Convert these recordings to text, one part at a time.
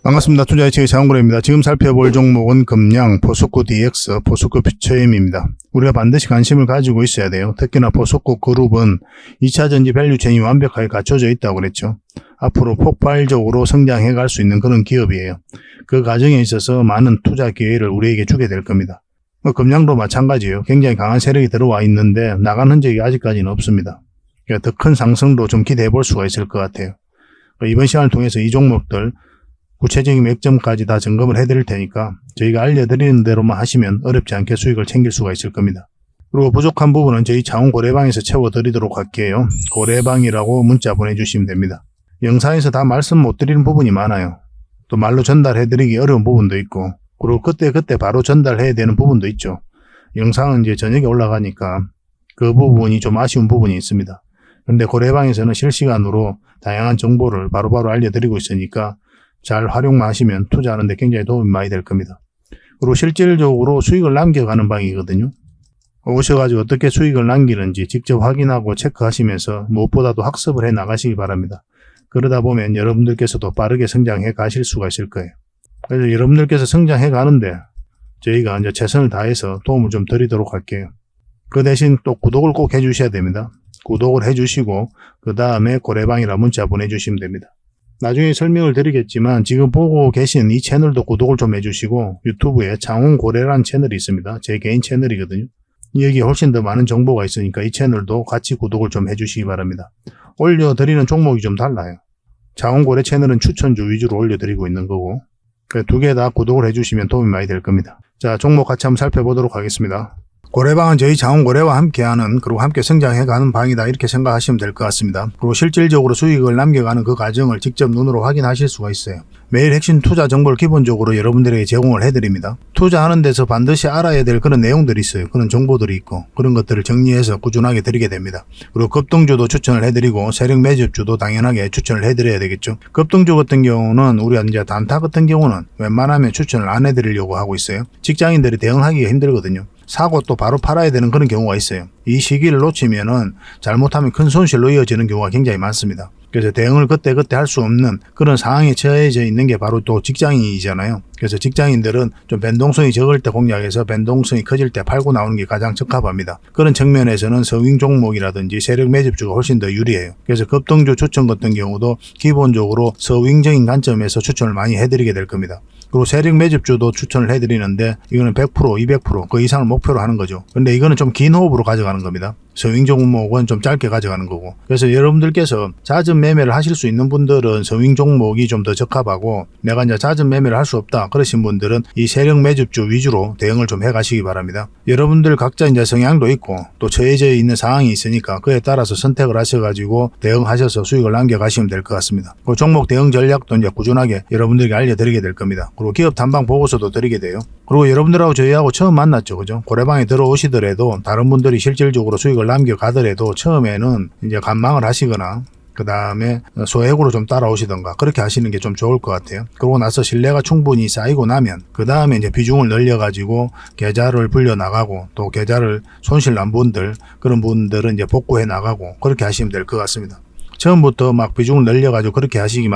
반갑습니다. 투자예측의 장원구래입니다. 지금 살펴볼 종목은 금양, 포스코 DX, 포스코 퓨처엠입니다. 우리가 반드시 관심을 가지고 있어야 돼요. 특히나 포스코 그룹은 2차전지 밸류체인이 완벽하게 갖춰져 있다고 그랬죠. 앞으로 폭발적으로 성장해 갈 수 있는 그런 기업이에요. 그 과정에 있어서 많은 투자 기회를 우리에게 주게 될 겁니다. 금양도 마찬가지예요. 굉장히 강한 세력이 들어와 있는데 나간 흔적이 아직까지는 없습니다. 더 큰 상승도 좀 기대해 볼 수가 있을 것 같아요. 이번 시간을 통해서 이 종목들 구체적인 맥점까지 다 점검을 해드릴 테니까 저희가 알려드리는 대로만 하시면 어렵지 않게 수익을 챙길 수가 있을 겁니다. 그리고 부족한 부분은 저희 자원 고래방에서 채워드리도록 할게요. 고래방이라고 문자 보내주시면 됩니다. 영상에서 다 말씀 못 드리는 부분이 많아요. 또 말로 전달해드리기 어려운 부분도 있고, 그리고 그때 바로 전달해야 되는 부분도 있죠. 영상은 이제 저녁에 올라가니까 그 부분이 좀 아쉬운 부분이 있습니다. 그런데 고래방에서는 실시간으로 다양한 정보를 바로바로 알려드리고 있으니까 잘 활용만 하시면 투자하는 데 굉장히 도움이 많이 될 겁니다. 그리고 실질적으로 수익을 남겨가는 방이거든요. 오셔가지고 어떻게 수익을 남기는지 직접 확인하고 체크하시면서 무엇보다도 학습을 해 나가시기 바랍니다. 그러다 보면 여러분들께서도 빠르게 성장해 가실 수가 있을 거예요. 그래서 여러분들께서 성장해 가는데 저희가 이제 최선을 다해서 도움을 좀 드리도록 할게요. 그 대신 또 구독을 꼭 해주셔야 됩니다. 구독을 해주시고 그 다음에 고래방이라 문자 보내주시면 됩니다. 나중에 설명을 드리겠지만 지금 보고 계신 이 채널도 구독을 좀 해주시고 유튜브에 장원고래라는 채널이 있습니다. 제 개인 채널이거든요. 여기에 훨씬 더 많은 정보가 있으니까 이 채널도 같이 구독을 좀 해주시기 바랍니다. 올려드리는 종목이 좀 달라요. 장원고래 채널은 추천주 위주로 올려드리고 있는 거고 두 개 다 구독을 해주시면 도움이 많이 될 겁니다. 자, 종목 같이 한번 살펴보도록 하겠습니다. 고래방은 저희 자원고래와 함께하는, 그리고 함께 성장해가는 방이다, 이렇게 생각하시면 될 것 같습니다. 그리고 실질적으로 수익을 남겨가는 그 과정을 직접 눈으로 확인하실 수가 있어요. 매일 핵심 투자 정보를 기본적으로 여러분들에게 제공을 해드립니다. 투자하는 데서 반드시 알아야 될 그런 내용들이 있어요. 그런 정보들이 있고 그런 것들을 정리해서 꾸준하게 드리게 됩니다. 그리고 급등주도 추천을 해드리고 세력 매집주도 당연하게 추천을 해드려야 되겠죠. 급등주 같은 경우는 우리가 이제 단타 같은 경우는 웬만하면 추천을 안 해드리려고 하고 있어요. 직장인들이 대응하기가 힘들거든요. 사고 또 바로 팔아야 되는 그런 경우가 있어요. 이 시기를 놓치면은 잘못하면 큰 손실로 이어지는 경우가 굉장히 많습니다. 그래서 대응을 그때 할 수 없는 그런 상황에 처해져 있는 게 바로 또 직장인이잖아요. 그래서 직장인들은 좀 변동성이 적을 때 공략해서 변동성이 커질 때 팔고 나오는 게 가장 적합합니다. 그런 측면에서는 서윙 종목이라든지 세력 매집주가 훨씬 더 유리해요. 그래서 급등주 추천 같은 경우도 기본적으로 서윙적인 관점에서 추천을 많이 해드리게 될 겁니다. 그리고 세력 매집주도 추천을 해드리는데 이거는 100%, 200% 그 이상을 목표로 하는 거죠. 근데 이거는 좀 긴 호흡으로 가져가는 겁니다. 서윙 종목은 좀 짧게 가져가는 거고. 그래서 여러분들께서 잦은 매매를 하실 수 있는 분들은 서윙 종목이 좀 더 적합하고, 내가 이제 잦은 매매를 할 수 없다 그러신 분들은 이 세력 매집주 위주로 대응을 좀 해가시기 바랍니다. 여러분들 각자 이제 성향도 있고 또 처해져 있는 상황이 있으니까 그에 따라서 선택을 하셔가지고 대응하셔서 수익을 남겨가시면 될 것 같습니다. 그 종목 대응 전략도 이제 꾸준하게 여러분들에게 알려드리게 될 겁니다. 그리고 기업 탐방 보고서도 드리게 돼요. 그리고 여러분들하고 저희하고 처음 만났죠, 그죠? 고래방에 들어오시더라도 다른 분들이 실질적으로 수익을 남겨가더라도 처음에는 이제 관망을 하시거나 그 다음에 소액으로 좀 따라오시던가 그렇게 하시는 게 좀 좋을 것 같아요. 그러고 나서 신뢰가 충분히 쌓이고 나면 그 다음에 이제 비중을 늘려가지고 계좌를 불려 나가고 또 계좌를 손실 난 분들, 그런 분들은 이제 복구해 나가고 그렇게 하시면 될 것 같습니다. 처음부터 막 비중을 늘려가지고 그렇게 하시지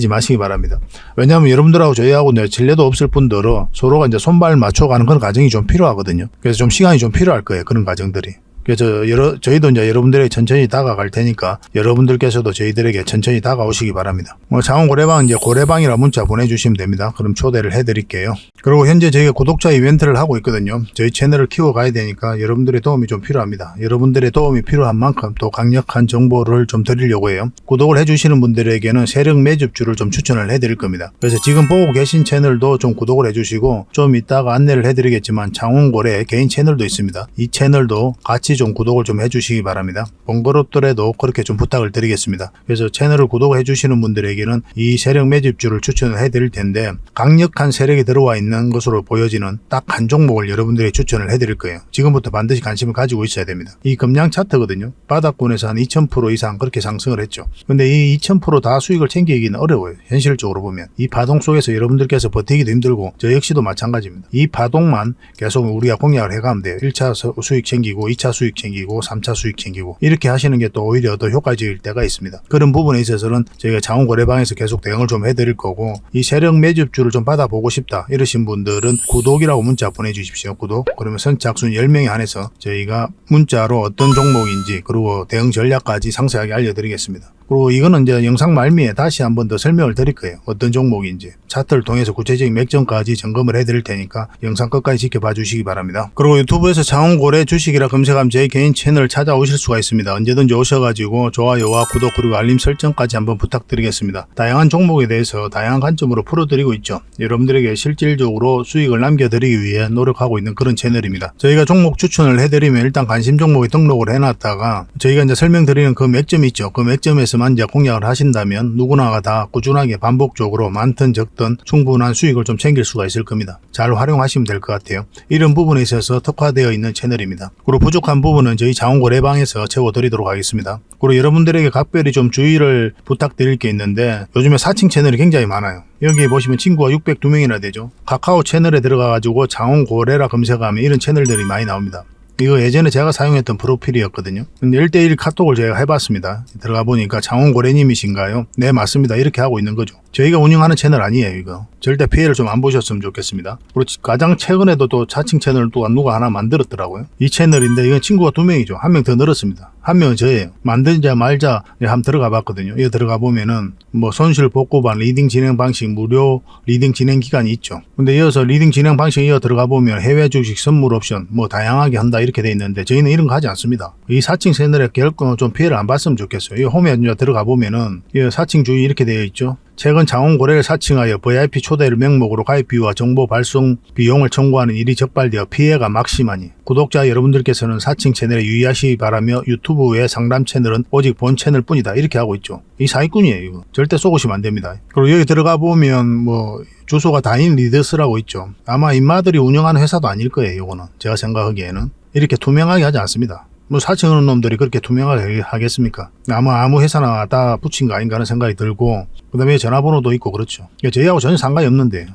마시기 바랍니다. 왜냐하면 여러분들하고 저희하고 신뢰도 없을 분들은 서로가 이제 손발 맞춰가는 그런 과정이 좀 필요하거든요. 그래서 좀 시간이 좀 필요할 거예요. 그런 과정들이. 그래서 저희도 이제 여러분들에게 천천히 다가갈 테니까 여러분들께서도 저희들에게 천천히 다가오시기 바랍니다. 장원고래방 이제 고래방이라 문자 보내주시면 됩니다. 그럼 초대를 해드릴게요. 그리고 현재 저희가 구독자 이벤트를 하고 있거든요. 저희 채널을 키워가야 되니까 여러분들의 도움이 좀 필요합니다. 여러분들의 도움이 필요한 만큼 또 강력한 정보를 좀 드리려고 해요. 구독을 해주시는 분들에게는 세력 매집주를 좀 추천을 해드릴 겁니다. 그래서 지금 보고 계신 채널도 좀 구독을 해주시고 좀 이따가 안내를 해드리겠지만 장원고래 개인 채널도 있습니다. 이 채널도 같이 좀 구독을 좀 해주시기 바랍니다. 번거롭더라도 그렇게 좀 부탁을 드리겠습니다. 그래서 채널을 구독해 주시는 분들에게는 이 세력 매집주를 추천을 해드릴 텐데 강력한 세력이 들어와 있는 것으로 보여지는 딱 한 종목을 여러분들이 추천을 해드릴 거예요. 지금부터 반드시 관심을 가지고 있어야 됩니다. 이 금양 차트거든요. 바닥권에서 한 2000% 이상 그렇게 상승을 했죠. 근데 이 2000% 다 수익을 챙기기는 어려워요. 현실적으로 보면 이 파동 속에서 여러분들께서 버티기도 힘들고 저 역시도 마찬가지입니다. 이 파동만 계속 우리가 공략을 해가면 돼요. 1차 수익 챙기고 2차 수익 챙기고 3차 수익 챙기고 이렇게 하시는 게 또 오히려 더 효과적일 때가 있습니다. 그런 부분에 있어서는 저희가 자원거래방에서 계속 대응을 좀 해드릴 거고, 이 세력 매집주를 좀 받아보고 싶다 이러신 분들은 구독이라고 문자 보내주십시오. 구독. 그러면 선착순 10명에 한해서 저희가 문자로 어떤 종목인지 그리고 대응 전략까지 상세하게 알려드리겠습니다. 그리고 이거는 이제 영상 말미에 다시 한번 더 설명을 드릴 거예요. 어떤 종목인지 차트를 통해서 구체적인 맥점까지 점검을 해드릴 테니까 영상 끝까지 지켜봐 주시기 바랍니다. 그리고 유튜브에서 자원거래 주식이라 검색하면 제 개인 채널 찾아오실 수가 있습니다. 언제든지 오셔가지고 좋아요와 구독 그리고 알림 설정까지 한번 부탁드리겠습니다. 다양한 종목에 대해서 다양한 관점으로 풀어드리고 있죠. 여러분들에게 실질적으로 수익을 남겨드리기 위해 노력하고 있는 그런 채널입니다. 저희가 종목 추천을 해드리면 일단 관심 종목에 등록을 해놨다가 저희가 이제 설명드리는 그 맥점이 있죠. 그 맥점에서 이제 공략을 하신다면 누구나가 다 꾸준하게 반복적으로 많든 적든 충분한 수익을 좀 챙길 수가 있을 겁니다. 잘 활용하시면 될 것 같아요. 이런 부분에 있어서 특화되어 있는 채널입니다. 그리고 부족한 부분은 저희 자원거래방에서 채워드리도록 하겠습니다. 그리고 여러분들에게 각별히 좀 주의를 부탁드릴 게 있는데, 요즘에 사칭 채널이 굉장히 많아요. 여기 보시면 친구가 602명이나 되죠. 카카오 채널에 들어가가지고 자원거래라 검색하면 이런 채널들이 많이 나옵니다. 이거 예전에 제가 사용했던 프로필이었거든요. 근데 1대1 카톡을 제가 해봤습니다. 들어가 보니까 장원고래님이신가요? 네, 맞습니다. 이렇게 하고 있는 거죠. 저희가 운영하는 채널 아니에요, 이거. 절대 피해를 좀 안 보셨으면 좋겠습니다. 그리고 가장 최근에도 또 자칭 채널을 또 누가 하나 만들었더라고요. 이 채널인데 이건 친구가 2명이죠. 1명 더 늘었습니다. 1명은 저예요. 만들자 말자 한번 들어가 봤거든요. 이거 들어가 보면은 뭐 손실 복구반 리딩 진행 방식 무료 리딩 진행 기간이 있죠. 근데 이어서 리딩 진행 방식 이어 들어가 보면 해외 주식 선물 옵션 뭐 다양하게 한다 이렇게 돼 있는데 저희는 이런 거 하지 않습니다. 이 사칭 채널에 결코 좀 피해를 안 봤으면 좋겠어요. 이 홈에 들어가 보면은 이 사칭 주의 이렇게 되어 있죠. 최근 자원거래를 사칭하여 VIP 초대를 명목으로 가입비와 정보 발송 비용을 청구하는 일이 적발되어 피해가 막심하니 구독자 여러분들께서는 사칭 채널에 유의하시기 바라며 유튜브 외 상담 채널은 오직 본 채널 뿐이다 이렇게 하고 있죠. 이 사기꾼이에요. 이거. 절대 쏘고시면 안 됩니다. 그리고 여기 들어가 보면 뭐 주소가 다인 리더스라고 있죠. 아마 인마들이 운영하는 회사도 아닐 거예요. 이거는 제가 생각하기에는 이렇게 투명하게 하지 않습니다. 뭐 사칭하는 놈들이 그렇게 투명하게 하겠습니까? 아마 아무 회사나 다 붙인 거 아닌가 하는 생각이 들고, 그 다음에 전화번호도 있고 그렇죠. 저희하고 전혀 상관이 없는데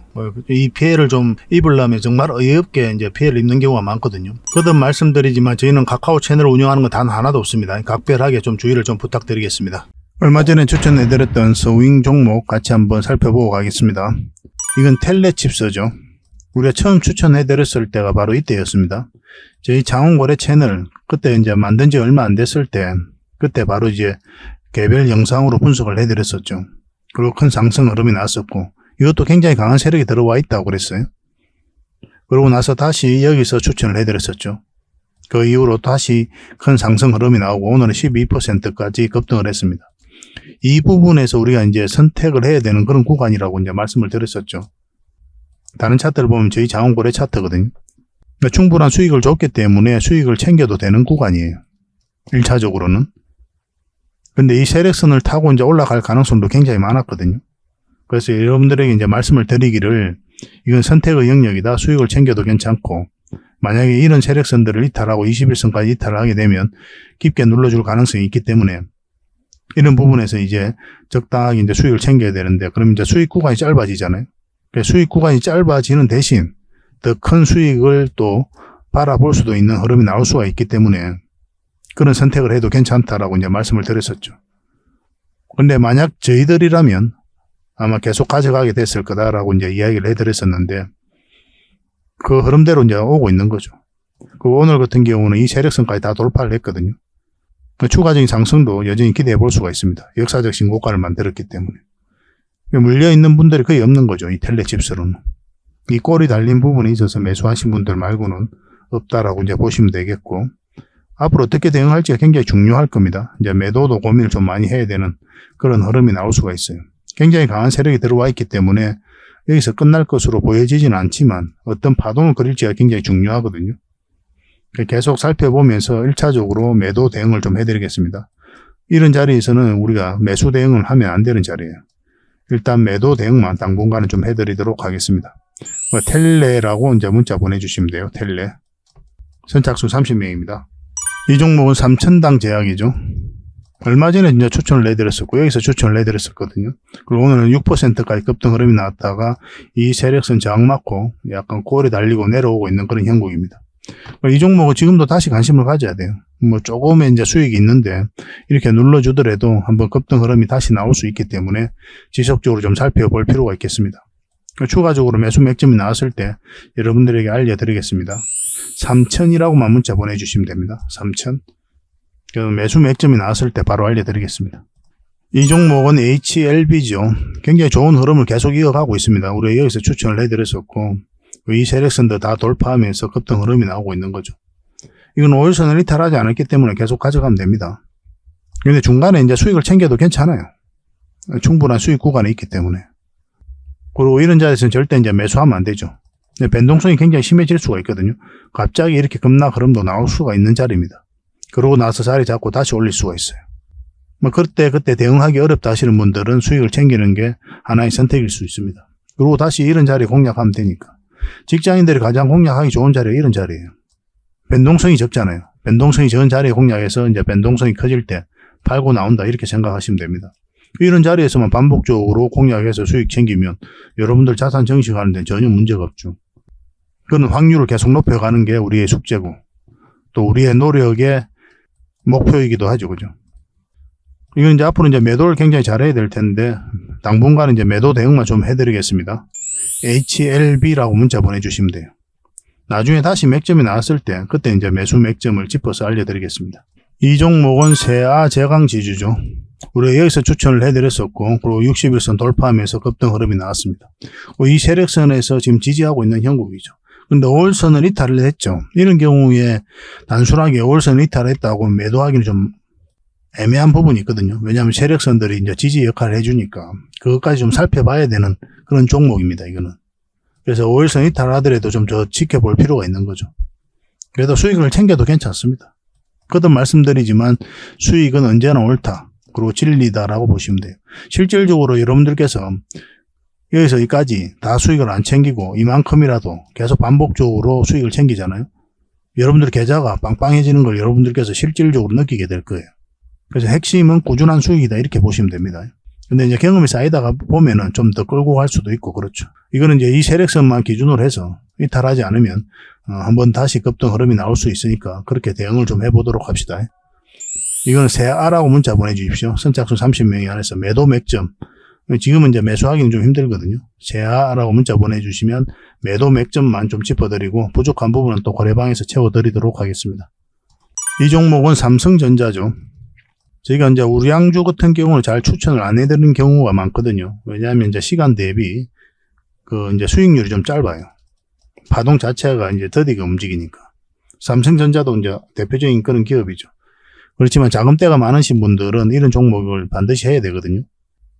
이 피해를 좀 입으려면 정말 어이없게 이제 피해를 입는 경우가 많거든요. 거듭 말씀드리지만 저희는 카카오 채널을 운영하는 건 단 하나도 없습니다. 각별하게 좀 주의를 좀 부탁드리겠습니다. 얼마 전에 추천해드렸던 스윙 종목 같이 한번 살펴보고 가겠습니다. 이건 텔레칩스죠. 우리가 처음 추천해드렸을 때가 바로 이때였습니다. 저희 자원거래 채널 그때 이제 만든 지 얼마 안 됐을 때 그때 바로 이제 개별 영상으로 분석을 해드렸었죠. 그리고 큰 상승 흐름이 났었고 이것도 굉장히 강한 세력이 들어와 있다고 그랬어요. 그러고 나서 다시 여기서 추천을 해드렸었죠. 그 이후로 다시 큰 상승 흐름이 나오고 오늘은 12%까지 급등을 했습니다. 이 부분에서 우리가 이제 선택을 해야 되는 그런 구간이라고 이제 말씀을 드렸었죠. 다른 차트를 보면 저희 자원거래 차트거든요. 충분한 수익을 줬기 때문에 수익을 챙겨도 되는 구간이에요. 1차적으로는. 근데 이 세력선을 타고 이제 올라갈 가능성도 굉장히 많았거든요. 그래서 여러분들에게 이제 말씀을 드리기를 이건 선택의 영역이다. 수익을 챙겨도 괜찮고 만약에 이런 세력선들을 이탈하고 21선까지 이탈을 하게 되면 깊게 눌러줄 가능성이 있기 때문에 이런 부분에서 이제 적당하게 이제 수익을 챙겨야 되는데 그럼 이제 수익 구간이 짧아지잖아요. 수익 구간이 짧아지는 대신 더 큰 수익을 또 바라볼 수도 있는 흐름이 나올 수가 있기 때문에 그런 선택을 해도 괜찮다라고 이제 말씀을 드렸었죠. 근데 만약 저희들이라면 아마 계속 가져가게 됐을 거다라고 이제 이야기를 해드렸었는데 그 흐름대로 이제 오고 있는 거죠. 그 오늘 같은 경우는 이 세력선까지 다 돌파를 했거든요. 추가적인 상승도 여전히 기대해 볼 수가 있습니다. 역사적 신고가를 만들었기 때문에. 물려있는 분들이 거의 없는 거죠. 이 텔레칩스로는. 이 꼬리 달린 부분에 있어서 매수하신 분들 말고는 없다라고 이제 보시면 되겠고, 앞으로 어떻게 대응할지가 굉장히 중요할 겁니다. 이제 매도도 고민을 좀 많이 해야 되는 그런 흐름이 나올 수가 있어요. 굉장히 강한 세력이 들어와 있기 때문에 여기서 끝날 것으로 보여지지는 않지만 어떤 파동을 그릴지가 굉장히 중요하거든요. 계속 살펴보면서 1차적으로 매도 대응을 좀 해드리겠습니다. 이런 자리에서는 우리가 매수 대응을 하면 안 되는 자리예요. 일단 매도 대응만 당분간은 좀 해드리도록 하겠습니다. 텔레라고 이제 문자 보내주시면 돼요. 텔레. 선착순 30명입니다. 이 종목은 3,000당 제약이죠. 얼마 전에 이제 추천을 내드렸었고, 여기서 추천을 내드렸었거든요. 그리고 오늘은 6%까지 급등 흐름이 나왔다가 이 세력선 저항 맞고 약간 골이 달리고 내려오고 있는 그런 형국입니다. 이 종목은 지금도 다시 관심을 가져야 돼요. 뭐 조금의 이제 수익이 있는데 이렇게 눌러주더라도 한번 급등 흐름이 다시 나올 수 있기 때문에 지속적으로 좀 살펴볼 필요가 있겠습니다. 추가적으로 매수 맥점이 나왔을 때 여러분들에게 알려드리겠습니다. 3,000이라고만 문자 보내주시면 됩니다. 3,000. 매수 맥점이 나왔을 때 바로 알려드리겠습니다. 이 종목은 HLB죠. 굉장히 좋은 흐름을 계속 이어가고 있습니다. 우리가 여기서 추천을 해드렸었고 이 세력선도 다 돌파하면서 급등 흐름이 나오고 있는 거죠. 이건 5일선을 이탈하지 않았기 때문에 계속 가져가면 됩니다. 근데 중간에 이제 수익을 챙겨도 괜찮아요. 충분한 수익 구간에 있기 때문에. 그리고 이런 자리에서는 절대 이제 매수하면 안 되죠. 변동성이 굉장히 심해질 수가 있거든요. 갑자기 이렇게 급락 흐름도 나올 수가 있는 자리입니다. 그러고 나서 자리 잡고 다시 올릴 수가 있어요. 뭐 그때 대응하기 어렵다 하시는 분들은 수익을 챙기는 게 하나의 선택일 수 있습니다. 그리고 다시 이런 자리 공략하면 되니까. 직장인들이 가장 공략하기 좋은 자리가 이런 자리예요. 변동성이 적잖아요. 변동성이 적은 자리에 공략해서 이제 변동성이 커질 때 팔고 나온다 이렇게 생각하시면 됩니다. 이런 자리에서만 반복적으로 공략해서 수익 챙기면 여러분들 자산 정식하는 데는 전혀 문제가 없죠. 그런 확률을 계속 높여가는 게 우리의 숙제고 또 우리의 노력의 목표이기도 하죠. 그죠? 이건 이제 앞으로 이제 매도를 굉장히 잘해야 될 텐데 당분간은 이제 매도 대응만 좀 해드리겠습니다. HLB라고 문자 보내주시면 돼요. 나중에 다시 맥점이 나왔을 때 그때 이제 매수 맥점을 짚어서 알려드리겠습니다. 이 종목은 세아 제강 지주죠. 우리가 여기서 추천을 해드렸었고 그리고 60일선 돌파하면서 급등 흐름이 나왔습니다. 이 세력선에서 지금 지지하고 있는 형국이죠. 근데 5월선을 이탈을 했죠. 이런 경우에 단순하게 5월선을 이탈했다고 매도하기는 좀 애매한 부분이 있거든요. 왜냐하면 세력선들이 이제 지지 역할을 해주니까 그것까지 좀 살펴봐야 되는 그런 종목입니다. 이거는. 그래서 5일선 이탈하더라도 좀 더 지켜볼 필요가 있는 거죠. 그래도 수익을 챙겨도 괜찮습니다. 거듭 말씀드리지만 수익은 언제나 옳다. 그리고 진리다라고 보시면 돼요. 실질적으로 여러분들께서 여기서 여기까지 다 수익을 안 챙기고 이만큼이라도 계속 반복적으로 수익을 챙기잖아요. 여러분들 계좌가 빵빵해지는 걸 여러분들께서 실질적으로 느끼게 될 거예요. 그래서 핵심은 꾸준한 수익이다 이렇게 보시면 됩니다. 근데 이제 경험이 쌓이다가 보면은 좀 더 끌고 갈 수도 있고 그렇죠. 이거는 이제 이 세력선만 기준으로 해서 이탈하지 않으면 한번 다시 급등 흐름이 나올 수 있으니까 그렇게 대응을 좀 해보도록 합시다. 이거는 세아라고 문자 보내주십시오. 선착순 30명이 안에서 매도 맥점. 지금은 이제 매수하기는 좀 힘들거든요. 세아라고 문자 보내주시면 매도 맥점만 좀 짚어드리고 부족한 부분은 또 거래방에서 채워드리도록 하겠습니다. 이 종목은 삼성전자죠. 저희가 이제 우량주 같은 경우는 잘 추천을 안 해드리는 경우가 많거든요. 왜냐하면 이제 시간 대비 이제 수익률이 좀 짧아요. 파동 자체가 이제 더디게 움직이니까. 삼성전자도 이제 대표적인 그런 기업이죠. 그렇지만 자금대가 많으신 분들은 이런 종목을 반드시 해야 되거든요.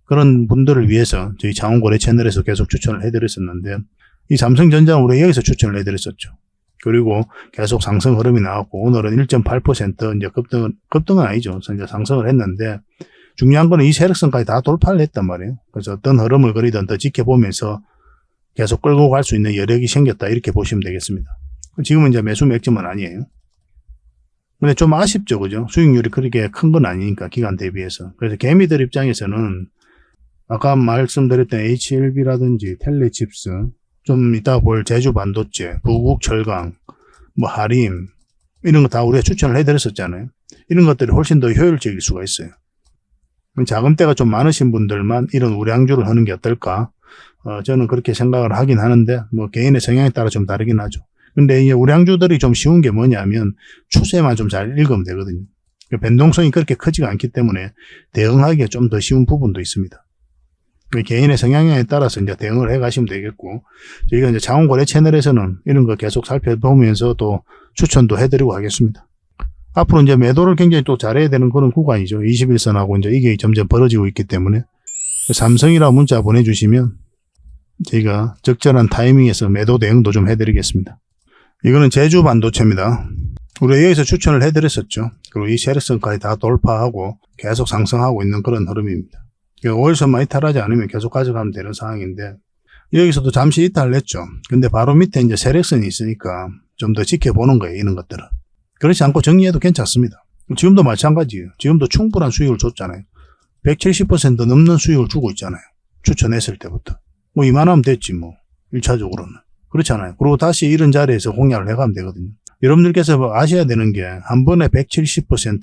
그런 분들을 위해서 저희 장원거래 채널에서 계속 추천을 해드렸었는데 이 삼성전자는 우리가 여기서 추천을 해드렸었죠. 그리고 계속 상승 흐름이 나왔고 오늘은 1.8% 이제 급등은 아니죠. 이제 상승을 했는데 중요한 거는 이 세력선까지 다 돌파를 했단 말이에요. 그래서 어떤 흐름을 그리든 더 지켜보면서 계속 끌고 갈 수 있는 여력이 생겼다 이렇게 보시면 되겠습니다. 지금은 이제 매수 맥점은 아니에요. 근데 좀 아쉽죠. 그죠? 수익률이 그렇게 큰 건 아니니까 기간 대비해서. 그래서 개미들 입장에서는 아까 말씀드렸던 HLB라든지 텔레칩스 좀 이따 볼 제주 반도체, 부국 철강, 뭐 하림 이런 거 다 우리가 추천을 해드렸었잖아요. 이런 것들이 훨씬 더 효율적일 수가 있어요. 자금대가 좀 많으신 분들만 이런 우량주를 하는 게 어떨까? 저는 그렇게 생각을 하긴 하는데 뭐 개인의 성향에 따라 좀 다르긴 하죠. 근데 이 우량주들이 좀 쉬운 게 뭐냐면 추세만 좀 잘 읽으면 되거든요. 변동성이 그렇게 크지가 않기 때문에 대응하기가 좀 더 쉬운 부분도 있습니다. 개인의 성향에 따라서 이제 대응을 해 가시면 되겠고, 저희가 이제 장원거래 채널에서는 이런 거 계속 살펴보면서 또 추천도 해드리고 하겠습니다. 앞으로 이제 매도를 굉장히 또 잘해야 되는 그런 구간이죠. 21선하고 이제 이게 점점 벌어지고 있기 때문에 삼성이라고 문자 보내주시면 저희가 적절한 타이밍에서 매도 대응도 좀 해드리겠습니다. 이거는 제주 반도체입니다. 우리가 여기서 추천을 해드렸었죠. 그리고 이 세력선까지 다 돌파하고 계속 상승하고 있는 그런 흐름입니다. 5일선만 이탈하지 않으면 계속 가져가면 되는 상황인데 여기서도 잠시 이탈을 했죠. 근데 바로 밑에 이제 세력선이 있으니까 좀 더 지켜보는 거예요. 이런 것들은. 그렇지 않고 정리해도 괜찮습니다. 지금도 마찬가지예요. 지금도 충분한 수익을 줬잖아요. 170% 넘는 수익을 주고 있잖아요. 추천했을 때부터. 뭐 이만하면 됐지 뭐. 1차적으로는. 그렇잖아요. 그리고 다시 이런 자리에서 공략을 해가면 되거든요. 여러분들께서 아셔야 되는 게 한 번에 170%,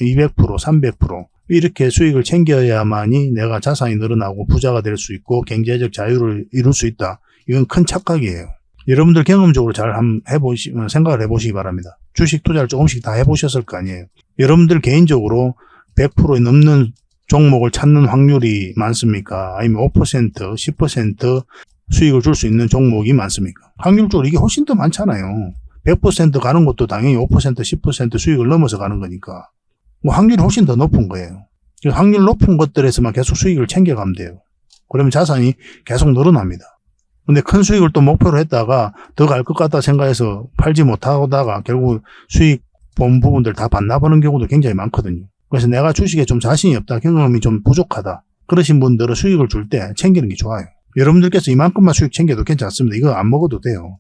200%, 300% 이렇게 수익을 챙겨야만이 내가 자산이 늘어나고 부자가 될 수 있고 경제적 자유를 이룰 수 있다. 이건 큰 착각이에요. 여러분들 경험적으로 잘 한번 생각을 해보시기 바랍니다. 주식 투자를 조금씩 다 해보셨을 거 아니에요. 여러분들 개인적으로 100%에 넘는 종목을 찾는 확률이 많습니까? 아니면 5%, 10% 수익을 줄 수 있는 종목이 많습니까? 확률적으로 이게 훨씬 더 많잖아요. 100% 가는 것도 당연히 5%, 10% 수익을 넘어서 가는 거니까. 뭐 확률이 훨씬 더 높은 거예요. 확률 높은 것들에서만 계속 수익을 챙겨가면 돼요. 그러면 자산이 계속 늘어납니다. 근데 큰 수익을 또 목표로 했다가 더 갈 것 같다 생각해서 팔지 못하다가 결국 수익 본 부분들 다 반납하는 경우도 굉장히 많거든요. 그래서 내가 주식에 좀 자신이 없다, 경험이 좀 부족하다, 그러신 분들은 수익을 줄 때 챙기는 게 좋아요. 여러분들께서 이만큼만 수익 챙겨도 괜찮습니다. 이거 안 먹어도 돼요.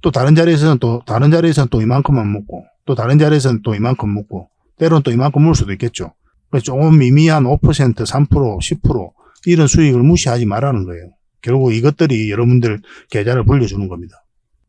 또 다른 자리에서는 또 이만큼만 먹고, 또 다른 자리에서는 또 이만큼 먹고, 때로는 또 이만큼 먹을 수도 있겠죠. 그래서 조금 미미한 5%, 3%, 10% 이런 수익을 무시하지 말라는 거예요. 결국 이것들이 여러분들 계좌를 불려주는 겁니다.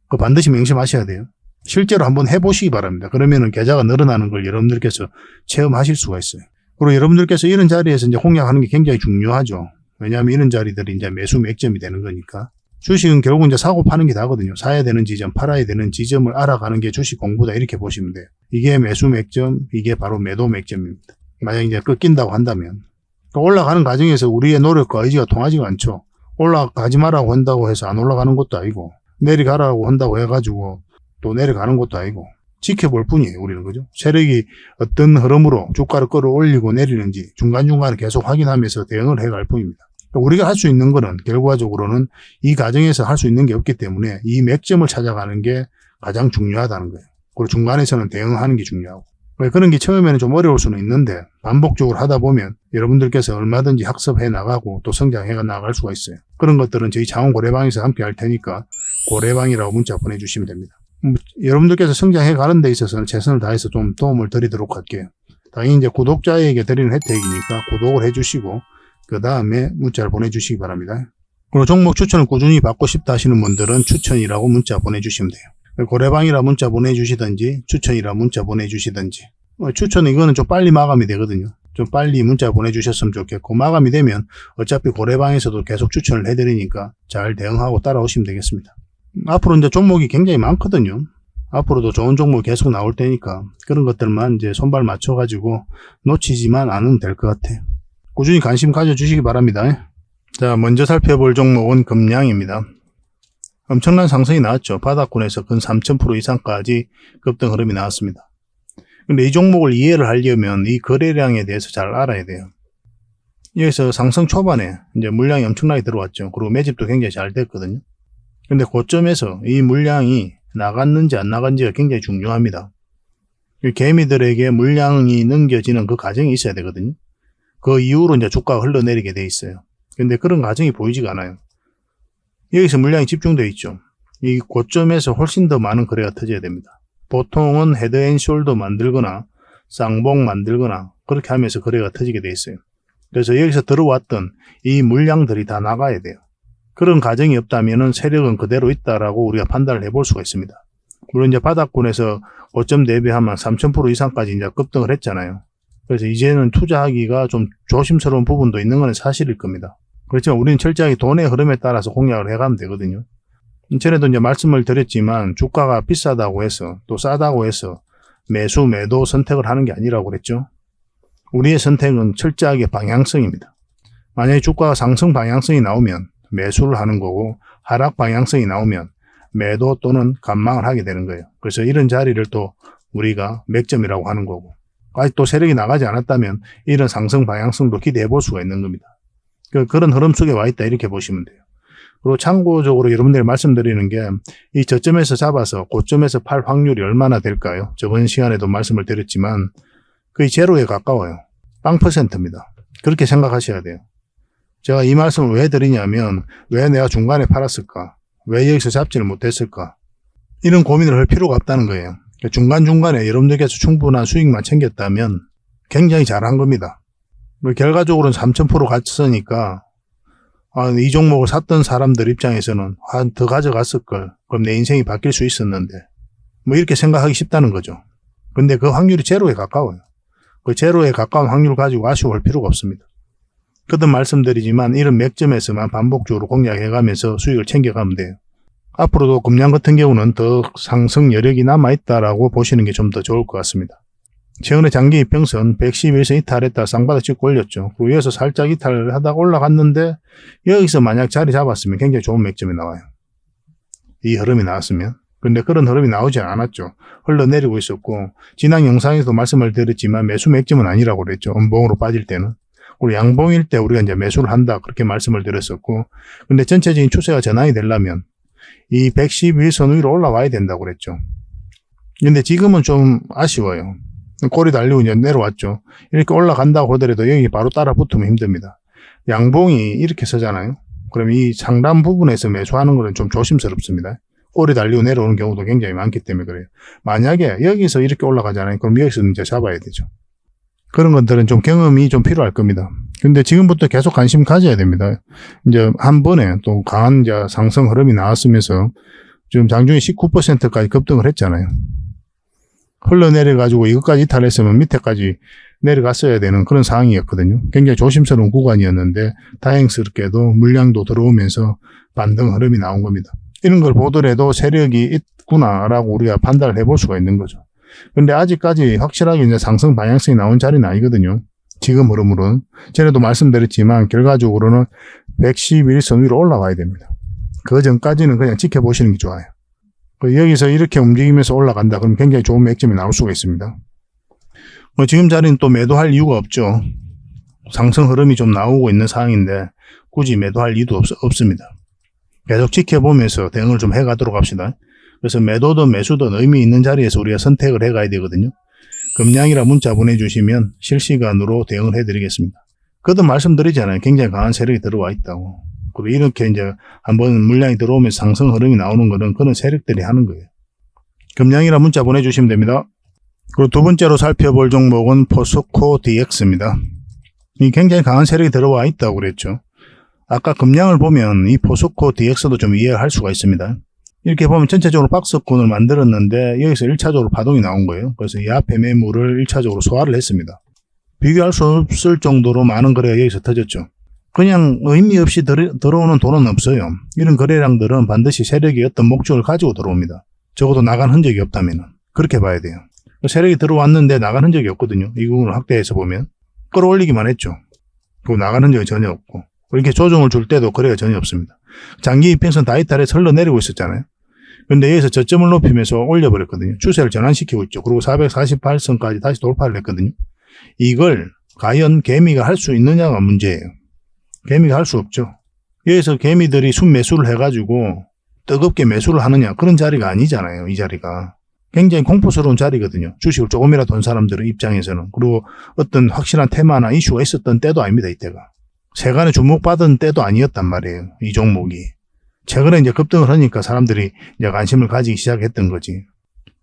그거 반드시 명심하셔야 돼요. 실제로 한번 해보시기 바랍니다. 그러면은 계좌가 늘어나는 걸 여러분들께서 체험하실 수가 있어요. 그리고 여러분들께서 이런 자리에서 이제 공략하는 게 굉장히 중요하죠. 왜냐하면 이런 자리들이 이제 매수 맥점이 되는 거니까. 주식은 결국 이제 사고 파는 게 다거든요. 사야 되는 지점, 팔아야 되는 지점을 알아가는 게 주식 공부다, 이렇게 보시면 돼요. 이게 매수 맥점, 이게 바로 매도 맥점입니다. 만약 이제 꺾인다고 한다면. 올라가는 과정에서 우리의 노력과 의지가 통하지가 않죠. 올라가지 말라고 한다고 해서 안 올라가는 것도 아니고, 내려가라고 한다고 해가지고 또 내려가는 것도 아니고, 지켜볼 뿐이에요, 우리는. 그죠? 세력이 어떤 흐름으로 주가를 끌어올리고 내리는지 중간중간에 계속 확인하면서 대응을 해갈 뿐입니다. 우리가 할 수 있는 거는 결과적으로는 이 과정에서 할 수 있는 게 없기 때문에 이 맥점을 찾아가는 게 가장 중요하다는 거예요. 그리고 중간에서는 대응하는 게 중요하고. 그런 게 처음에는 좀 어려울 수는 있는데 반복적으로 하다 보면 여러분들께서 얼마든지 학습해 나가고 또 성장해 나갈 수가 있어요. 그런 것들은 저희 창원 고래방에서 함께 할 테니까 고래방이라고 문자 보내주시면 됩니다. 여러분들께서 성장해 가는 데 있어서는 최선을 다해서 좀 도움을 드리도록 할게요. 당연히 이제 구독자에게 드리는 혜택이니까 구독을 해주시고 그 다음에 문자를 보내주시기 바랍니다. 그리고 종목 추천을 꾸준히 받고 싶다 하시는 분들은 추천이라고 문자 보내주시면 돼요. 고래방이라 문자 보내주시든지 추천이라 문자 보내주시든지. 추천은 이거는 좀 빨리 마감이 되거든요. 좀 빨리 문자 보내주셨으면 좋겠고, 마감이 되면 어차피 고래방에서도 계속 추천을 해드리니까 잘 대응하고 따라오시면 되겠습니다. 앞으로 이제 종목이 굉장히 많거든요. 앞으로도 좋은 종목이 계속 나올 테니까 그런 것들만 이제 손발 맞춰가지고 놓치지만 않으면 될 것 같아요. 꾸준히 관심 가져주시기 바랍니다. 자, 먼저 살펴볼 종목은 금양입니다. 엄청난 상승이 나왔죠. 바닥권에서 근 3000% 이상까지 급등 흐름이 나왔습니다. 근데 이 종목을 이해를 하려면 이 거래량에 대해서 잘 알아야 돼요. 여기서 상승 초반에 이제 물량이 엄청나게 들어왔죠. 그리고 매집도 굉장히 잘 됐거든요. 근데 고점에서 이 물량이 나갔는지 안 나갔는지가 굉장히 중요합니다. 개미들에게 물량이 넘겨지는 그 과정이 있어야 되거든요. 그 이후로 이제 주가가 흘러내리게 돼 있어요. 근데 그런 과정이 보이지가 않아요. 여기서 물량이 집중되어 있죠. 이 고점에서 훨씬 더 많은 거래가 터져야 됩니다. 보통은 헤드앤숄더 만들거나 쌍봉 만들거나 그렇게 하면서 거래가 터지게 돼 있어요. 그래서 여기서 들어왔던 이 물량들이 다 나가야 돼요. 그런 과정이 없다면은 세력은 그대로 있다라고 우리가 판단을 해볼 수가 있습니다. 물론 이제 바닥권에서 고점 대비하면 3000% 이상까지 이제 급등을 했잖아요. 그래서 이제는 투자하기가 좀 조심스러운 부분도 있는 건 사실일 겁니다. 그렇지만 우리는 철저하게 돈의 흐름에 따라서 공략을 해가면 되거든요. 전에도 이제 말씀을 드렸지만 주가가 비싸다고 해서 또 싸다고 해서 매수, 매도 선택을 하는 게 아니라고 그랬죠. 우리의 선택은 철저하게 방향성입니다. 만약에 주가가 상승 방향성이 나오면 매수를 하는 거고 하락 방향성이 나오면 매도 또는 감망을 하게 되는 거예요. 그래서 이런 자리를 또 우리가 맥점이라고 하는 거고, 아직도 세력이 나가지 않았다면 이런 상승 방향성도 기대해 볼 수가 있는 겁니다. 그런 흐름 속에 와 있다, 이렇게 보시면 돼요. 그리고 참고적으로 여러분들이 말씀드리는 게 이 저점에서 잡아서 고점에서 팔 확률이 얼마나 될까요? 저번 시간에도 말씀을 드렸지만 거의 제로에 가까워요. 0%입니다. 그렇게 생각하셔야 돼요. 제가 이 말씀을 왜 드리냐면, 왜 내가 중간에 팔았을까? 왜 여기서 잡지를 못했을까? 이런 고민을 할 필요가 없다는 거예요. 중간중간에 여러분들께서 충분한 수익만 챙겼다면 굉장히 잘한 겁니다. 결과적으로는 3000% 갔으니까 이 종목을 샀던 사람들 입장에서는 더 가져갔을걸. 그럼 내 인생이 바뀔 수 있었는데. 뭐 이렇게 생각하기 쉽다는 거죠. 근데 그 확률이 제로에 가까워요. 그 제로에 가까운 확률 가지고 아쉬워할 필요가 없습니다. 거듭 말씀드리지만 이런 맥점에서만 반복적으로 공략해가면서 수익을 챙겨가면 돼요. 앞으로도 금양 같은 경우는 더 상승 여력이 남아있다라고 보시는 게 좀 더 좋을 것 같습니다. 최근에 장기 이평선 111선 이탈했다 쌍바닥 찍고 올렸죠. 그리고 이어서 살짝 이탈을 하다가 올라갔는데 여기서 만약 자리 잡았으면 굉장히 좋은 맥점이 나와요. 이 흐름이 나왔으면. 근데 그런 흐름이 나오지 않았죠. 흘러내리고 있었고 지난 영상에서도 말씀을 드렸지만 매수 맥점은 아니라고 그랬죠. 음봉으로 빠질 때는. 그리고 양봉일 때 우리가 이제 매수를 한다 그렇게 말씀을 드렸었고 근데 전체적인 추세가 전환이 되려면 이 111선 위로 올라와야 된다고 그랬죠. 근데 지금은 좀 아쉬워요. 꼬리 달리고 이제 내려왔죠. 이렇게 올라간다고 하더라도 여기 바로 따라 붙으면 힘듭니다. 양봉이 이렇게 서잖아요. 그럼 이 상단 부분에서 매수하는 것은 좀 조심스럽습니다. 꼬리 달리고 내려오는 경우도 굉장히 많기 때문에 그래요. 만약에 여기서 이렇게 올라가잖아요. 그럼 여기서 이제 잡아야 되죠. 그런 것들은 좀 경험이 좀 필요할 겁니다. 근데 지금부터 계속 관심 가져야 됩니다. 이제 한 번에 또 강한 이제 상승 흐름이 나왔으면서 지금 장중에 19%까지 급등을 했잖아요. 흘러내려가지고 이것까지 이탈했으면 밑에까지 내려갔어야 되는 그런 상황이었거든요. 굉장히 조심스러운 구간이었는데 다행스럽게도 물량도 들어오면서 반등 흐름이 나온 겁니다. 이런 걸 보더라도 세력이 있구나라고 우리가 판단을 해볼 수가 있는 거죠. 근데 아직까지 확실하게 이제 상승 방향성이 나온 자리는 아니거든요. 지금 흐름으로는. 전에도 말씀드렸지만 결과적으로는 111선 위로 올라와야 됩니다. 그 전까지는 그냥 지켜보시는 게 좋아요. 여기서 이렇게 움직이면서 올라간다 그러면 굉장히 좋은 맥점이 나올 수가 있습니다. 지금 자리는 또 매도할 이유가 없죠. 상승 흐름이 좀 나오고 있는 상황인데 굳이 매도할 이유도 없습니다. 계속 지켜보면서 대응을 좀 해가도록 합시다. 그래서 매도든 매수든 의미 있는 자리에서 우리가 선택을 해가야 되거든요. 금량이라 문자 보내주시면 실시간으로 대응을 해드리겠습니다. 거듭 말씀드리잖아요. 굉장히 강한 세력이 들어와 있다고. 그리고 이렇게 이제 한번 물량이 들어오면서 상승 흐름이 나오는 거는 그런 세력들이 하는 거예요. 금량이라 문자 보내주시면 됩니다. 그리고 두 번째로 살펴볼 종목은 포스코 DX입니다. 이 굉장히 강한 세력이 들어와 있다고 그랬죠. 아까 금량을 보면 이 포스코 DX도 좀 이해할 수가 있습니다. 이렇게 보면 전체적으로 박스권을 만들었는데 여기서 1차적으로 파동이 나온 거예요. 그래서 이 앞에 매물을 1차적으로 소화를 했습니다. 비교할 수 없을 정도로 많은 거래가 여기서 터졌죠. 그냥 의미 없이 들어오는 돈은 없어요. 이런 거래량들은 반드시 세력이 어떤 목적을 가지고 들어옵니다. 적어도 나간 흔적이 없다면 그렇게 봐야 돼요. 세력이 들어왔는데 나간 흔적이 없거든요. 이 부분을 확대해서 보면 끌어올리기만 했죠. 그리고 나간 흔적이 전혀 없고 이렇게 조정을 줄 때도 거래가 전혀 없습니다. 장기 이평선 다 이탈해서 흘러내리고 있었잖아요. 근데 여기서 저점을 높이면서 올려버렸거든요. 추세를 전환시키고 있죠. 그리고 448선까지 다시 돌파를 했거든요. 이걸 과연 개미가 할 수 있느냐가 문제예요. 개미가 할 수 없죠. 여기서 개미들이 순매수를 해가지고 뜨겁게 매수를 하느냐 그런 자리가 아니잖아요. 이 자리가 굉장히 공포스러운 자리거든요. 주식을 조금이라도 돈 사람들의 입장에서는. 그리고 어떤 확실한 테마나 이슈가 있었던 때도 아닙니다. 이때가 세간에 주목받은 때도 아니었단 말이에요. 이 종목이 최근에 이제 급등을 하니까 사람들이 이제 관심을 가지기 시작했던 거지.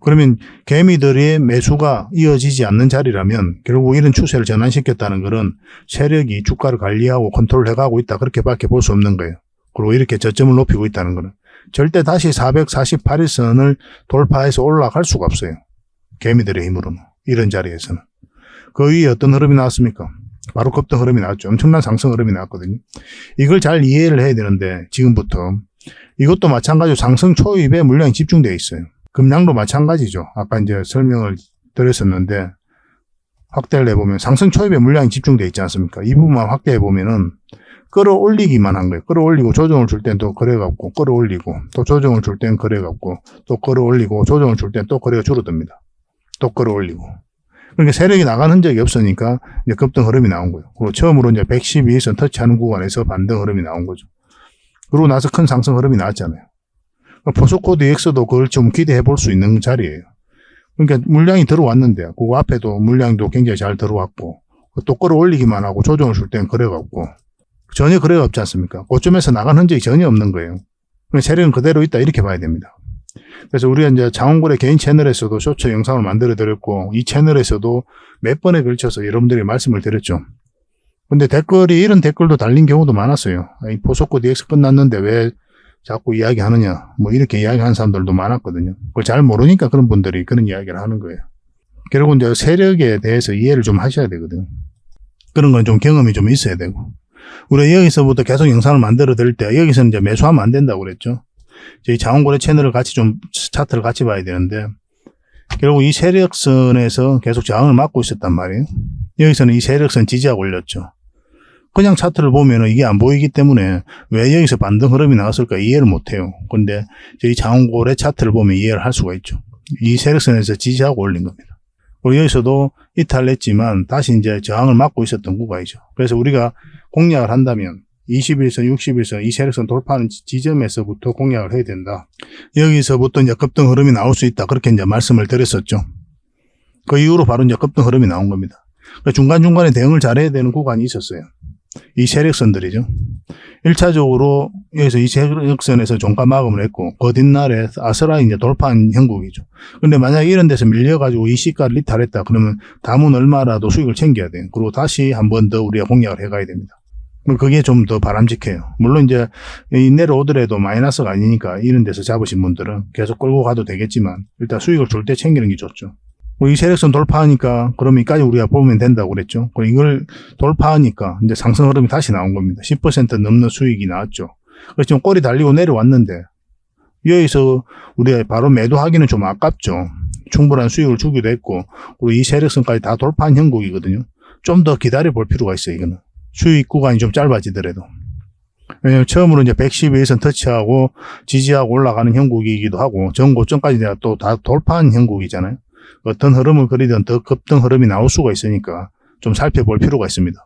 그러면 개미들의 매수가 이어지지 않는 자리라면 결국 이런 추세를 전환시켰다는 것은 세력이 주가를 관리하고 컨트롤해가고 있다. 그렇게밖에 볼 수 없는 거예요. 그리고 이렇게 저점을 높이고 있다는 것은 절대 다시 448일선을 돌파해서 올라갈 수가 없어요. 개미들의 힘으로는. 이런 자리에서는. 그 위에 어떤 흐름이 나왔습니까? 바로 급등 흐름이 나왔죠. 엄청난 상승 흐름이 나왔거든요. 이걸 잘 이해를 해야 되는데 지금부터 이것도 마찬가지로 상승 초입에 물량이 집중되어 있어요. 금량도 마찬가지죠. 아까 이제 설명을 드렸었는데 확대를 해보면 상승 초입에 물량이 집중되어 있지 않습니까? 이 부분만 확대해 보면은 끌어올리기만 한 거예요. 끌어올리고 조정을 줄 땐 또 거래가 없고 끌어올리고 또 조정을 줄 땐 거래가 없고 또 끌어올리고 조정을 줄 땐 또 거래가 줄어듭니다. 또 끌어올리고. 그러니까 세력이 나간 흔적이 없으니까 이제 급등 흐름이 나온 거예요. 그리고 처음으로 이제 112선 터치하는 구간에서 반등 흐름이 나온 거죠. 그러고 나서 큰 상승 흐름이 나왔잖아요. 포스코 DX도 그걸 좀 기대해 볼 수 있는 자리예요. 그러니까 물량이 들어왔는데 그 앞에도 물량도 굉장히 잘 들어왔고 또 끌어올리기만 하고 조정을 줄 땐 거래가 없고 전혀 거래가 없지 않습니까? 고점에서 나간 흔적이 전혀 없는 거예요. 세력은 그대로 있다 이렇게 봐야 됩니다. 그래서 우리가 이제 장원거래 개인 채널에서도 쇼츠 영상을 만들어 드렸고 이 채널에서도 몇 번에 걸쳐서 여러분들이 말씀을 드렸죠. 근데 댓글이 이런 댓글도 달린 경우도 많았어요. 이 포스코 DX 끝났는데 왜 자꾸 이야기하느냐, 뭐 이렇게 이야기하는 사람들도 많았거든요. 그걸 잘 모르니까 그런 분들이 그런 이야기를 하는 거예요. 결국은 이제 세력에 대해서 이해를 좀 하셔야 되거든요. 그런 건 좀 경험이 좀 있어야 되고. 우리가 여기서부터 계속 영상을 만들어 드릴 때, 여기서는 이제 매수하면 안 된다고 그랬죠. 저희 자원거래 채널을 같이 좀, 차트를 같이 봐야 되는데, 결국 이 세력선에서 계속 저항을 막고 있었단 말이에요. 여기서는 이 세력선 지지하고 올렸죠. 그냥 차트를 보면은 이게 안 보이기 때문에 왜 여기서 반등 흐름이 나왔을까 이해를 못 해요. 근데 저희 자원거래 차트를 보면 이해를 할 수가 있죠. 이 세력선에서 지지하고 올린 겁니다. 그리고 여기서도 이탈했지만 다시 이제 저항을 막고 있었던 구간이죠. 그래서 우리가 공략을 한다면 21선, 61선 이 세력선 돌파하는 지점에서부터 공략을 해야 된다. 여기서부터 이제 급등 흐름이 나올 수 있다. 그렇게 이제 말씀을 드렸었죠. 그 이후로 바로 이제 급등 흐름이 나온 겁니다. 중간중간에 대응을 잘해야 되는 구간이 있었어요. 이 세력선들이죠. 1차적으로 여기서 이 세력선에서 종가 마감을 했고 그 뒷날에 아스라이 이제 돌파한 형국이죠. 근데 만약에 이런 데서 밀려가지고 이 시가를 이탈했다 그러면 담은 얼마라도 수익을 챙겨야 돼요. 그리고 다시 한 번 더 우리가 공략을 해가야 됩니다. 그게 좀 더 바람직해요. 물론 이제 이 내려오더라도 마이너스가 아니니까 이런 데서 잡으신 분들은 계속 끌고 가도 되겠지만 일단 수익을 줄 때 챙기는 게 좋죠. 이 세력선 돌파하니까 그러면 이까지 우리가 보면 된다고 그랬죠. 이걸 돌파하니까 이제 상승 흐름이 다시 나온 겁니다. 10% 넘는 수익이 나왔죠. 그래서 지금 꼬리 달리고 내려왔는데 여기서 우리가 바로 매도하기는 좀 아깝죠. 충분한 수익을 주기도 했고 그리고 이 세력선까지 다 돌파한 형국이거든요. 좀 더 기다려 볼 필요가 있어요. 이거는 수익 구간이 좀 짧아지더라도. 왜냐면 처음으로 이제 112선 터치하고 지지하고 올라가는 형국이기도 하고 전고점까지 내가 또 다 돌파한 형국이잖아요. 어떤 흐름을 그리든 더 급등 흐름이 나올 수가 있으니까 좀 살펴볼 필요가 있습니다.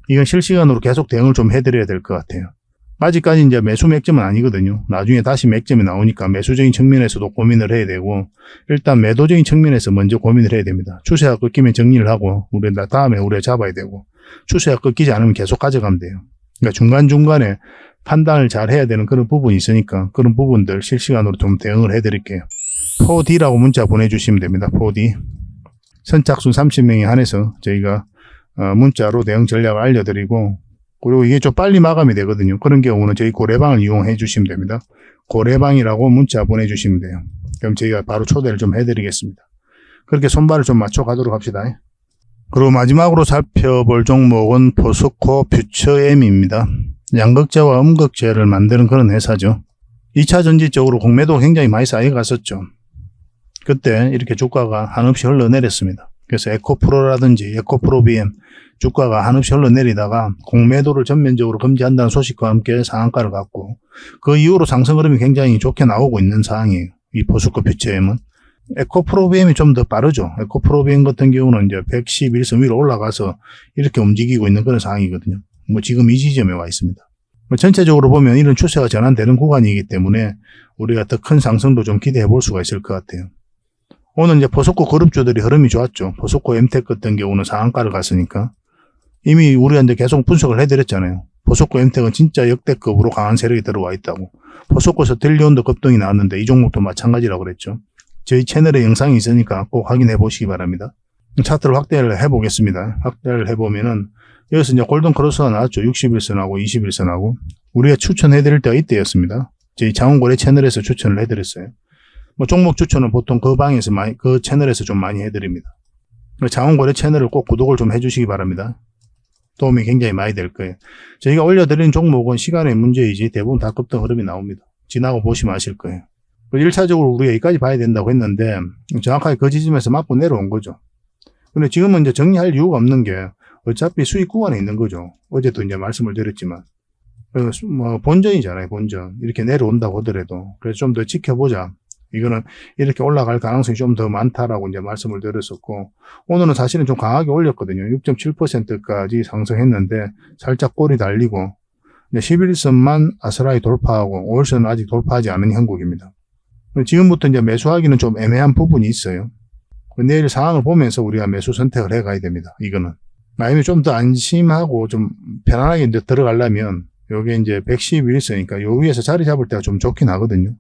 이건 실시간으로 계속 대응을 좀 해드려야 될 것 같아요. 아직까지 이제 매수 맥점은 아니거든요. 나중에 다시 맥점이 나오니까 매수적인 측면에서도 고민을 해야 되고 일단 매도적인 측면에서 먼저 고민을 해야 됩니다. 추세가 꺾이면 정리를 하고 우리가 다음에 우리가 잡아야 되고 추세가 꺾이지 않으면 계속 가져가면 돼요. 그러니까 중간중간에 판단을 잘 해야 되는 그런 부분이 있으니까 그런 부분들 실시간으로 좀 대응을 해드릴게요. 4D라고 문자 보내주시면 됩니다. 4D. 선착순 30명에 한해서 저희가 문자로 대응 전략을 알려드리고 그리고 이게 좀 빨리 마감이 되거든요. 그런 경우는 저희 고래방을 이용해 주시면 됩니다. 고래방이라고 문자 보내주시면 돼요. 그럼 저희가 바로 초대를 좀 해드리겠습니다. 그렇게 손발을 좀 맞춰 가도록 합시다. 그리고 마지막으로 살펴볼 종목은 포스코 퓨처엠입니다. 양극재와 음극재를 만드는 그런 회사죠. 2차 전지 쪽으로 공매도 굉장히 많이 쌓여갔었죠. 그때 이렇게 주가가 한없이 흘러내렸습니다. 그래서 에코프로라든지 에코프로비엠 주가가 한없이 흘러내리다가 공매도를 전면적으로 금지한다는 소식과 함께 상한가를 갔고 그 이후로 상승 흐름이 굉장히 좋게 나오고 있는 상황이에요. 이 포스코 퓨처엠은. 에코프로비엠이 좀 더 빠르죠. 에코프로비엠 같은 경우는 이제 111선 위로 올라가서 이렇게 움직이고 있는 그런 상황이거든요. 지금 이 지점에 와 있습니다. 전체적으로 보면 이런 추세가 전환되는 구간이기 때문에 우리가 더 큰 상승도 좀 기대해 볼 수가 있을 것 같아요. 오늘 이제 포스코 그룹주들이 흐름이 좋았죠. 포스코 엠텍 같은 경우는 상한가를 갔으니까 이미 우리가 이제 계속 분석을 해드렸잖아요. 포스코 엠텍은 진짜 역대급으로 강한 세력이 들어와 있다고. 포스코 스틸리온도 급등이 나왔는데 이 종목도 마찬가지라고 그랬죠. 저희 채널에 영상이 있으니까 꼭 확인해 보시기 바랍니다. 차트를 확대를 해보겠습니다. 확대를 해보면은 여기서 이제 골든 크로스가 나왔죠. 61선하고 21선하고. 우리가 추천해드릴 때가 이때였습니다. 저희 자원거래 채널에서 추천을 해드렸어요. 종목 추천은 보통 그 방에서 그 채널에서 좀 많이 해드립니다. 자원거래 채널을 꼭 구독을 좀 해주시기 바랍니다. 도움이 굉장히 많이 될 거예요. 저희가 올려드린 종목은 시간의 문제이지 대부분 다 급등 흐름이 나옵니다. 지나고 보시면 아실 거예요. 1차적으로 우리가 여기까지 봐야 된다고 했는데 정확하게 그 지점에서 맞고 내려온 거죠. 근데 지금은 이제 정리할 이유가 없는 게 어차피 수익 구간에 있는 거죠. 어제도 이제 말씀을 드렸지만. 본전이잖아요, 본전. 이렇게 내려온다고 하더라도. 그래서 좀 더 지켜보자. 이거는 이렇게 올라갈 가능성이 좀 더 많다라고 이제 말씀을 드렸었고, 오늘은 사실은 좀 강하게 올렸거든요. 6.7%까지 상승했는데, 살짝 꼬리 달리고, 이제 11선만 아스라이 돌파하고, 5일선은 아직 돌파하지 않은 형국입니다. 지금부터 이제 매수하기는 좀 애매한 부분이 있어요. 내일 상황을 보면서 우리가 매수 선택을 해 가야 됩니다. 이거는. 아니면 좀 더 안심하고 좀 편안하게 이제 들어가려면, 요게 이제 111선이니까 요 위에서 자리 잡을 때가 좀 좋긴 하거든요.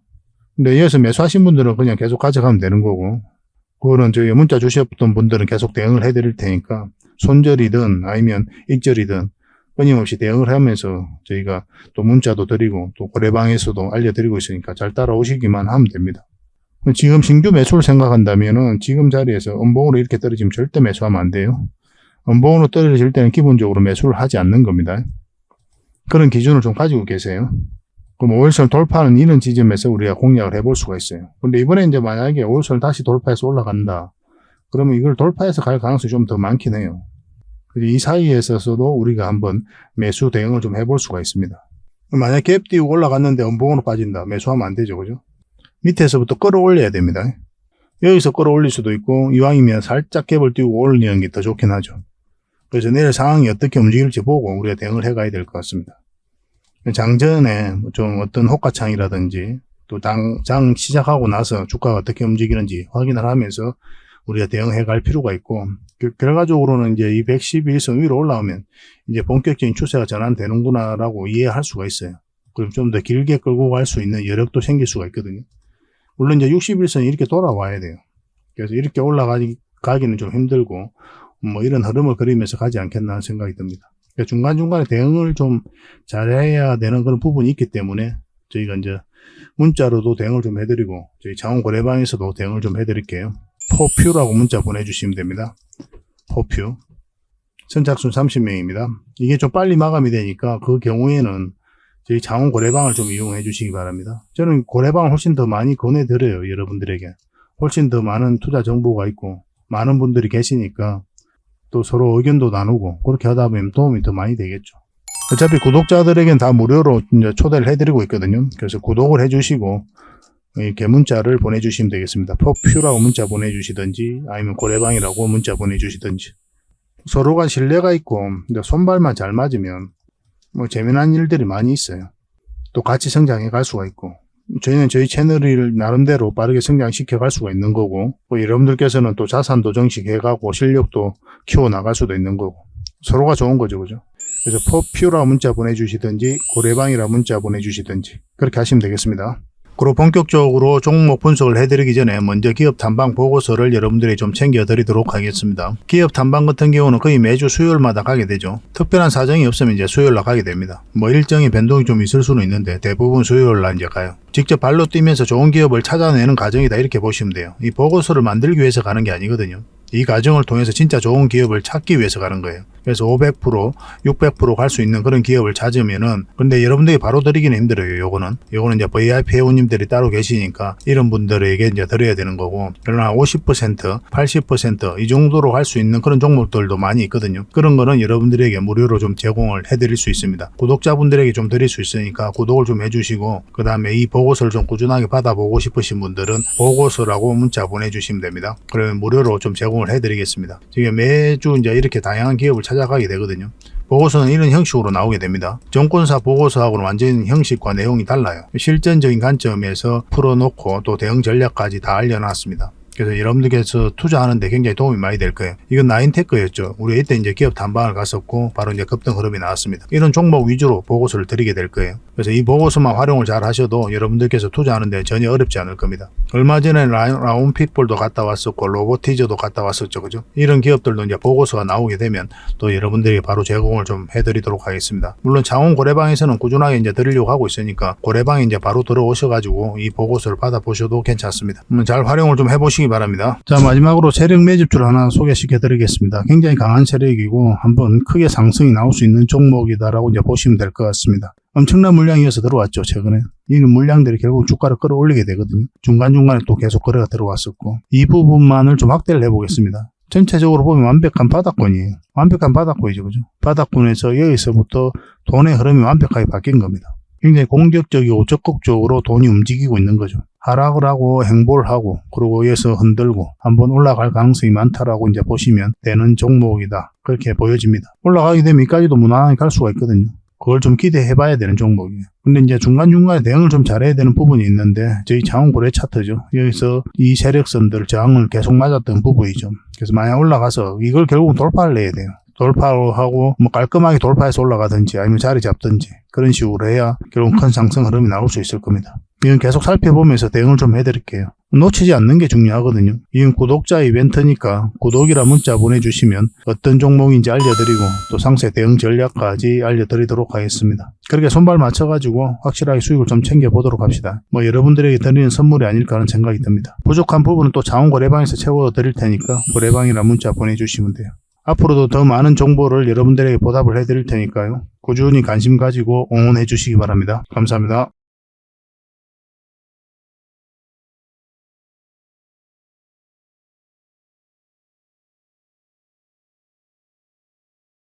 근데 여기서 매수하신 분들은 그냥 계속 가져가면 되는 거고, 그거는 저희 문자 주셨던 분들은 계속 대응을 해드릴 테니까, 손절이든 아니면 익절이든 끊임없이 대응을 하면서 저희가 또 문자도 드리고 또 거래방에서도 알려드리고 있으니까 잘 따라오시기만 하면 됩니다. 지금 신규 매수를 생각한다면은 지금 자리에서 음봉으로 이렇게 떨어지면 절대 매수하면 안 돼요. 음봉으로 떨어질 때는 기본적으로 매수를 하지 않는 겁니다. 그런 기준을 좀 가지고 계세요. 그럼 5일선 돌파하는 이런 지점에서 우리가 공략을 해볼 수가 있어요. 근데 이번에 이제 만약에 5일선을 다시 돌파해서 올라간다. 그러면 이걸 돌파해서 갈 가능성이 좀 더 많긴 해요. 이 사이에 있어서도 우리가 한번 매수 대응을 좀 해볼 수가 있습니다. 만약 갭 띄우고 올라갔는데 음봉으로 빠진다. 매수하면 안 되죠. 그죠? 밑에서부터 끌어올려야 됩니다. 여기서 끌어올릴 수도 있고 이왕이면 살짝 갭을 띄우고 올리는 게 더 좋긴 하죠. 그래서 내일 상황이 어떻게 움직일지 보고 우리가 대응을 해가야 될 것 같습니다. 장전에 좀 어떤 호가창이라든지 또 장 시작하고 나서 주가가 어떻게 움직이는지 확인을 하면서 우리가 대응해 갈 필요가 있고, 결과적으로는 이제 이 111선 위로 올라오면 이제 본격적인 추세가 전환되는구나라고 이해할 수가 있어요. 그럼 좀 더 길게 끌고 갈 수 있는 여력도 생길 수가 있거든요. 물론 이제 61선이 이렇게 돌아와야 돼요. 그래서 이렇게 올라가기는 좀 힘들고, 뭐 이런 흐름을 그리면서 가지 않겠나 하는 생각이 듭니다. 그러니까 중간중간에 대응을 좀 잘해야 되는 그런 부분이 있기 때문에 저희가 이제 문자로도 대응을 좀 해드리고, 저희 자원거래방에서도 대응을 좀 해드릴게요. 포퓨라고 문자 보내주시면 됩니다. 포퓨. 선착순 30명입니다. 이게 좀 빨리 마감이 되니까 그 경우에는 저희 자원거래방을 좀 이용해 주시기 바랍니다. 저는 거래방을 훨씬 더 많이 권해드려요. 여러분들에게. 훨씬 더 많은 투자 정보가 있고 많은 분들이 계시니까 또 서로 의견도 나누고 그렇게 하다 보면 도움이 더 많이 되겠죠. 어차피 구독자들에겐 다 무료로 이제 초대를 해드리고 있거든요. 그래서 구독을 해주시고 이렇게 문자를 보내주시면 되겠습니다. 포퓨라고 문자 보내주시든지 아니면 고래방이라고 문자 보내주시든지 서로가 신뢰가 있고 손발만 잘 맞으면 뭐 재미난 일들이 많이 있어요. 또 같이 성장해 갈 수가 있고 저희는 저희 채널을 나름대로 빠르게 성장시켜 갈 수가 있는 거고 또 여러분들께서는 또 자산도 정식해 가고 실력도 키워 나갈 수도 있는 거고 서로가 좋은 거죠. 그죠? 그래서 포퓨라고 문자 보내주시든지 고래방이라고 문자 보내주시든지 그렇게 하시면 되겠습니다. 그리고 본격적으로 종목 분석을 해드리기 전에 먼저 기업 탐방 보고서를 여러분들이 좀 챙겨드리도록 하겠습니다. 기업 탐방 같은 경우는 거의 매주 수요일마다 가게 되죠. 특별한 사정이 없으면 이제 수요일날 가게 됩니다. 뭐 일정의 변동이 좀 있을 수는 있는데 대부분 수요일날 이제 가요. 직접 발로 뛰면서 좋은 기업을 찾아내는 과정이다 이렇게 보시면 돼요. 이 보고서를 만들기 위해서 가는 게 아니거든요. 이 과정을 통해서 진짜 좋은 기업을 찾기 위해서 가는 거예요. 그래서 500%, 600% 갈 수 있는 그런 기업을 찾으면은 근데 여러분들이 바로 드리기는 힘들어요. 요거는 이제 VIP 회원님들이 따로 계시니까 이런 분들에게 이제 드려야 되는 거고 그러나 50%, 80% 이 정도로 갈 수 있는 그런 종목들도 많이 있거든요. 그런 거는 여러분들에게 무료로 좀 제공을 해드릴 수 있습니다. 구독자분들에게 좀 드릴 수 있으니까 구독을 좀 해주시고 그 다음에 이 보고서를 좀 꾸준하게 받아보고 싶으신 분들은 보고서라고 문자 보내주시면 됩니다. 그러면 무료로 좀 제공을 해드리겠습니다. 지금 매주 이제 이렇게 다양한 기업을 찾아가게 되거든요. 보고서는 이런 형식으로 나오게 됩니다. 정권사 보고서하고는 완전 형식과 내용이 달라요. 실전적인 관점에서 풀어놓고 또 대응 전략까지 다 알려놨습니다. 그래서 여러분들께서 투자하는데 굉장히 도움이 많이 될 거예요. 이건 나인테크였죠. 우리 이때 이제 기업 탐방을 갔었고 바로 이제 급등 흐름이 나왔습니다. 이런 종목 위주로 보고서를 드리게 될 거예요. 그래서 이 보고서만 활용을 잘 하셔도 여러분들께서 투자하는데 전혀 어렵지 않을 겁니다. 얼마 전에 라운핏볼도 갔다 왔었고 로보티저도 갔다 왔었죠. 그죠? 이런 기업들도 이제 보고서가 나오게 되면 또 여러분들이 바로 제공을 좀 해드리도록 하겠습니다. 물론 창원 고래방에서는 꾸준하게 이제 드리려고 하고 있으니까 고래방에 이제 바로 들어오셔가지고 이 보고서를 받아보셔도 괜찮습니다. 잘 활용을 좀 해보시기 바랍니다. 자, 마지막으로 세력 매집주를 하나 소개시켜 드리겠습니다. 굉장히 강한 세력이고 한번 크게 상승이 나올 수 있는 종목이다라고 이제 보시면 될 것 같습니다. 엄청난 물량이어서 들어왔죠. 최근에 이런 물량들이 결국 주가를 끌어올리게 되거든요. 중간중간에 또 계속 거래가 들어왔었고 이 부분만을 좀 확대를 해보겠습니다. 전체적으로 보면 완벽한 바닥권이에요. 완벽한 바닥권이죠. 그죠? 바닥권에서 여기서부터 돈의 흐름이 완벽하게 바뀐 겁니다. 굉장히 공격적이고 적극적으로 돈이 움직이고 있는 거죠. 하락을 하고 행보를 하고 그리고 여기서 흔들고 한번 올라갈 가능성이 많다라고 이제 보시면 되는 종목이다. 그렇게 보여집니다. 올라가게 되면 여기까지도 무난하게 갈 수가 있거든요. 그걸 좀 기대해 봐야 되는 종목이에요. 근데 이제 중간중간에 대응을 좀 잘해야 되는 부분이 있는데 저희 장원고래 차트죠. 여기서 이 세력선들 저항을 계속 맞았던 부분이죠. 그래서 만약 올라가서 이걸 결국 돌파를 내야 돼요. 돌파하고 뭐 깔끔하게 돌파해서 올라가든지 아니면 자리 잡든지 그런 식으로 해야 결국 큰 상승 흐름이 나올 수 있을 겁니다. 이건 계속 살펴보면서 대응을 좀 해드릴게요. 놓치지 않는 게 중요하거든요. 이건 구독자 이벤트니까 구독이라 문자 보내주시면 어떤 종목인지 알려드리고 또 상세 대응 전략까지 알려드리도록 하겠습니다. 그렇게 손발 맞춰가지고 확실하게 수익을 좀 챙겨보도록 합시다. 여러분들에게 드리는 선물이 아닐까 하는 생각이 듭니다. 부족한 부분은 또 자원거래방에서 채워드릴 테니까 거래방이라 문자 보내주시면 돼요. 앞으로도 더 많은 정보를 여러분들에게 보답을 해드릴 테니까요. 꾸준히 관심 가지고 응원해 주시기 바랍니다. 감사합니다.